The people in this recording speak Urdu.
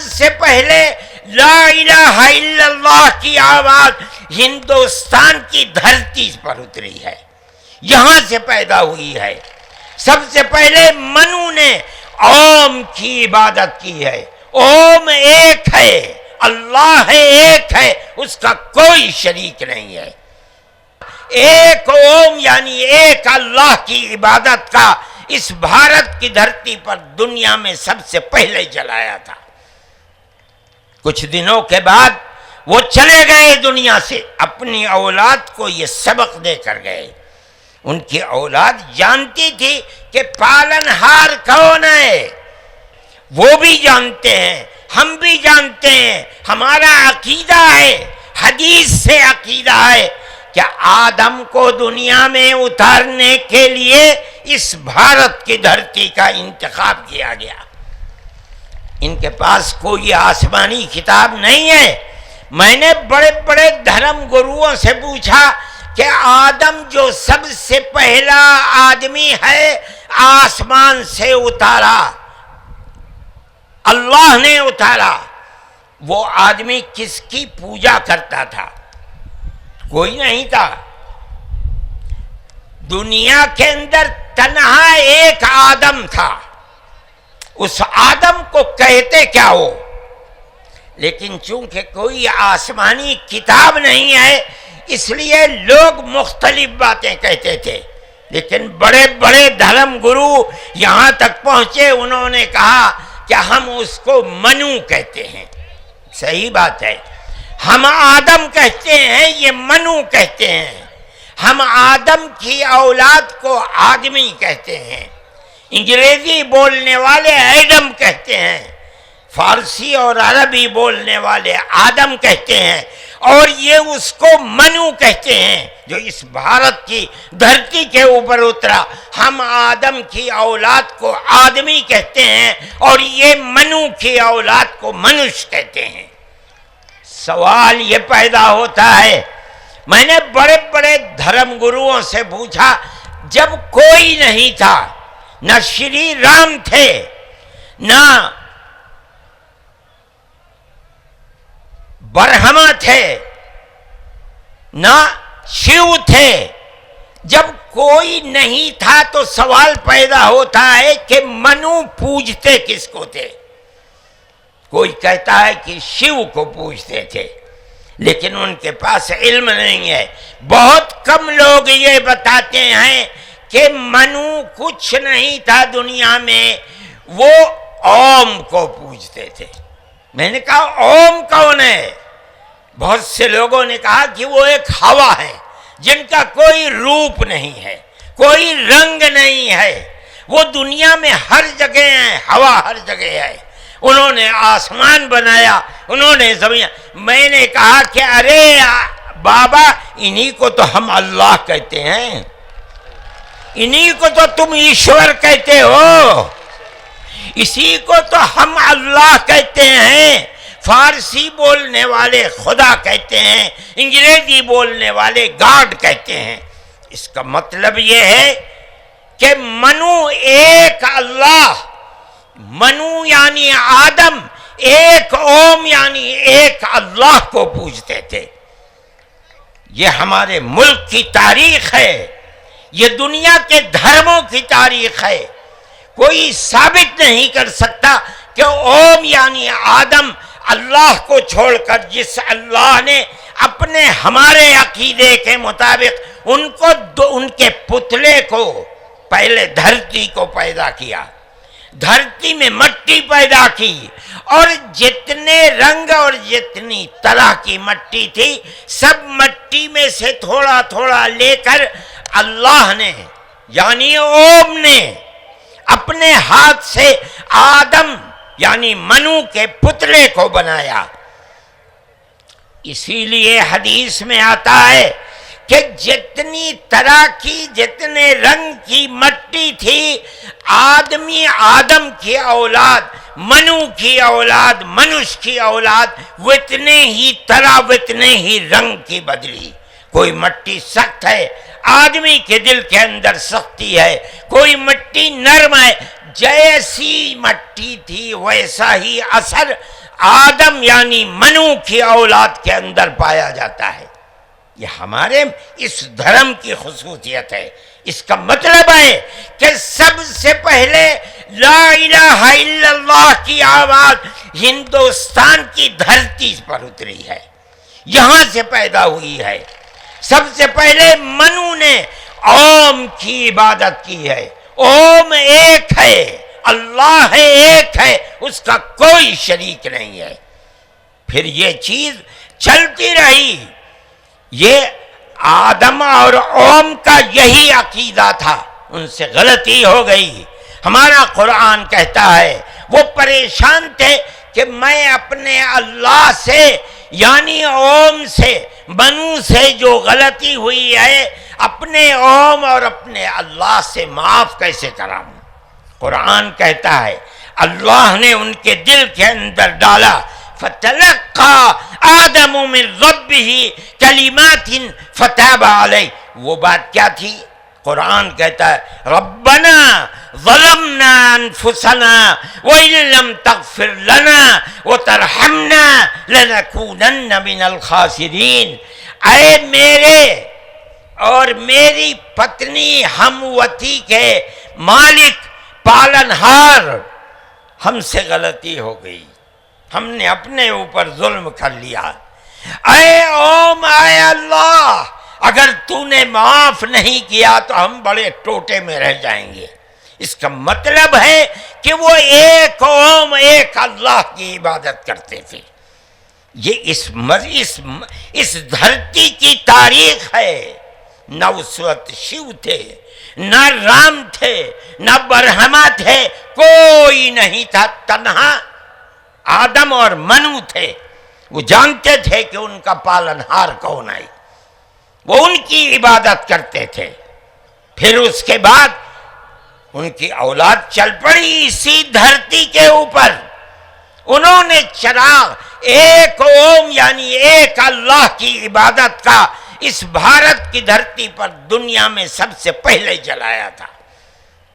سے پہلے لا الہ الا اللہ کی آواز ہندوستان کی دھرتی پر اتری ہے، یہاں سے پیدا ہوئی ہے۔ سب سے پہلے منو نے اوم کی عبادت کی ہے۔ اوم ایک ہے، اللہ ہے، ایک ہے، اس کا کوئی شریک نہیں ہے۔ ایک اوم یعنی ایک اللہ کی عبادت کا اس بھارت کی دھرتی پر دنیا میں سب سے پہلے جلایا تھا۔ کچھ دنوں کے بعد وہ چلے گئے دنیا سے، اپنی اولاد کو یہ سبق دے کر گئے۔ ان کی اولاد جانتی تھی کہ پالنہار کون ہے، وہ بھی جانتے ہیں، ہم بھی جانتے ہیں، ہمارا عقیدہ ہے، حدیث سے عقیدہ ہے کہ آدم کو دنیا میں اتارنے کے لیے اس بھارت کی دھرتی کا انتخاب کیا گیا۔ ان کے پاس کوئی آسمانی کتاب نہیں ہے۔ میں نے بڑے بڑے دھرم گروؤں سے پوچھا کہ آدم جو سب سے پہلا آدمی ہے آسمان سے اتارا، اللہ نے اتارا، وہ آدمی کس کی پوجا کرتا تھا؟ کوئی نہیں تھا۔ دنیا کے اندر تنہا ایک آدم تھا، اس آدم کو کہتے کیا ہو؟ لیکن چونکہ کوئی آسمانی کتاب نہیں ہے اس لیے لوگ مختلف باتیں کہتے تھے، لیکن بڑے بڑے دھرم گرو یہاں تک پہنچے، انہوں نے کہا کہ ہم اس کو منو کہتے ہیں۔ صحیح بات ہے، ہم آدم کہتے ہیں، یہ منو کہتے ہیں۔ ہم آدم کی اولاد کو آدمی کہتے ہیں، انگریزی بولنے والے ایڈم کہتے ہیں، فارسی اور عربی بولنے والے آدم کہتے ہیں، اور یہ اس کو منو کہتے ہیں جو اس بھارت کی دھرتی کے اوپر اترا۔ ہم آدم کی اولاد کو آدمی کہتے ہیں اور یہ منو کی اولاد کو منش کہتے ہیں۔ سوال یہ پیدا ہوتا ہے، میں نے بڑے بڑے دھرم گروؤں سے پوچھا، جب کوئی نہیں تھا، نہ شری رام تھے، نہ برہما تھے، نہ شیو تھے، جب کوئی نہیں تھا تو سوال پیدا ہوتا ہے کہ منو پوجتے کس کو تھے؟ کوئی کہتا ہے کہ شیو کو پوجتے تھے، لیکن ان کے پاس علم نہیں ہے۔ بہت کم لوگ یہ بتاتے ہیں کہ منو کچھ نہیں تھا دنیا میں، وہ اوم کو پوجتے تھے۔ میں نے کہا اوم کون ہے؟ بہت سے لوگوں نے کہا کہ وہ ایک ہوا ہے جن کا کوئی روپ نہیں ہے، کوئی رنگ نہیں ہے، وہ دنیا میں ہر جگہ ہیں، ہوا ہر جگہ ہے۔ انہوں نے آسمان بنایا، انہوں نے زمین۔ میں نے کہا کہ ارے بابا، انہی کو تو ہم اللہ کہتے ہیں، انہی کو تو تم ایشور کہتے ہو، اسی کو تو ہم اللہ کہتے ہیں۔ فارسی بولنے والے خدا کہتے ہیں، انگریزی بولنے والے گاڈ کہتے ہیں۔ اس کا مطلب یہ ہے کہ منو ایک اللہ، منو یعنی آدم، ایک اوم یعنی ایک اللہ کو پوجتے تھے۔ یہ ہمارے ملک کی تاریخ ہے، یہ دنیا کے دھرموں کی تاریخ ہے۔ کوئی ثابت نہیں کر سکتا کہ اوم یعنی آدم اللہ کو چھوڑ کر جس اللہ نے اپنے ہمارے عقیدے کے مطابق ان کے پتلے کو پہلے دھرتی کو پیدا کیا، دھرتی میں مٹی پیدا کی، اور جتنے رنگ اور جتنی طرح کی مٹی تھی سب مٹی میں سے تھوڑا تھوڑا لے کر اللہ نے یعنی اوم نے اپنے ہاتھ سے آدم یعنی منو کے پتلے کو بنایا۔ اسی لیے حدیث میں آتا ہے کہ جتنی طرح کی، جتنے رنگ کی مٹی تھی، آدم کی اولاد، منو کی اولاد، منش کی اولاد وتنے ہی طرح، وتنے ہی رنگ کی بدلی۔ کوئی مٹی سخت ہے، آدمی کے دل کے اندر سختی ہے، کوئی مٹی نرم ہے۔ جیسی مٹی تھی ویسا ہی اثر آدم یعنی منو کی اولاد کے اندر پایا جاتا ہے۔ یہ ہمارے اس دھرم کی خصوصیت ہے۔ اس کا مطلب ہے کہ سب سے پہلے لا الہ الا اللہ کی آواز ہندوستان کی دھرتی پر اتری ہے، یہاں سے پیدا ہوئی ہے۔ سب سے پہلے منو نے اوم کی عبادت کی ہے۔ اوم ایک ہے، اللہ ہے، ایک ہے، اس کا کوئی شریک نہیں ہے۔ پھر یہ چیز چلتی رہی۔ یہ آدم اور اوم کا یہی عقیدہ تھا، ان سے غلطی ہو گئی۔ ہمارا قرآن کہتا ہے وہ پریشان تھے کہ میں اپنے اللہ سے یعنی اوم سے، منو سے جو غلطی ہوئی ہے اپنے اوم اور اپنے اللہ سے معاف کیسے کراؤں۔ قرآن کہتا ہے اللہ نے ان کے دل کے اندر ڈالا، فَتَلَقَّى آدَمُ مِن رَبِّهِ كَلِمَاتٍ فَتَابَ عَلَيْهِ۔ وہ بات کیا تھی؟ قرآن کہتا ہے ربنا ظلمنا انفسنا وَإِن لَّمْ تَغْفِرْ لَنَا وَتَرْحَمْنَا لَنَكُونَنَّ مِنَ الْخَاسِرِينَ۔ اے میرے اور میری پتنی ہموتی کے مالک، پالنہار، ہم سے غلطی ہو گئی، ہم نے اپنے اوپر ظلم کر لیا۔ اے اوم، اے اللہ، اگر تو نے معاف نہیں کیا تو ہم بڑے ٹوٹے میں رہ جائیں گے۔ اس کا مطلب ہے کہ وہ ایک اوم، ایک اللہ کی عبادت کرتے تھے۔ یہ اس دھرتی کی تاریخ ہے۔ نہ اس وقت شیو تھے، نہ رام تھے، نہ برہما تھے، کوئی نہیں تھا، تنہا آدم اور منو تھے۔ وہ جانتے تھے کہ ان کا پالنہار کون ہے، وہ ان کی عبادت کرتے تھے۔ پھر اس کے بعد ان کی اولاد چل پڑی اسی دھرتی کے اوپر۔ انہوں نے چراغ ایک اوم یعنی ایک اللہ کی عبادت کا اس بھارت کی دھرتی پر دنیا میں سب سے پہلے جلایا تھا۔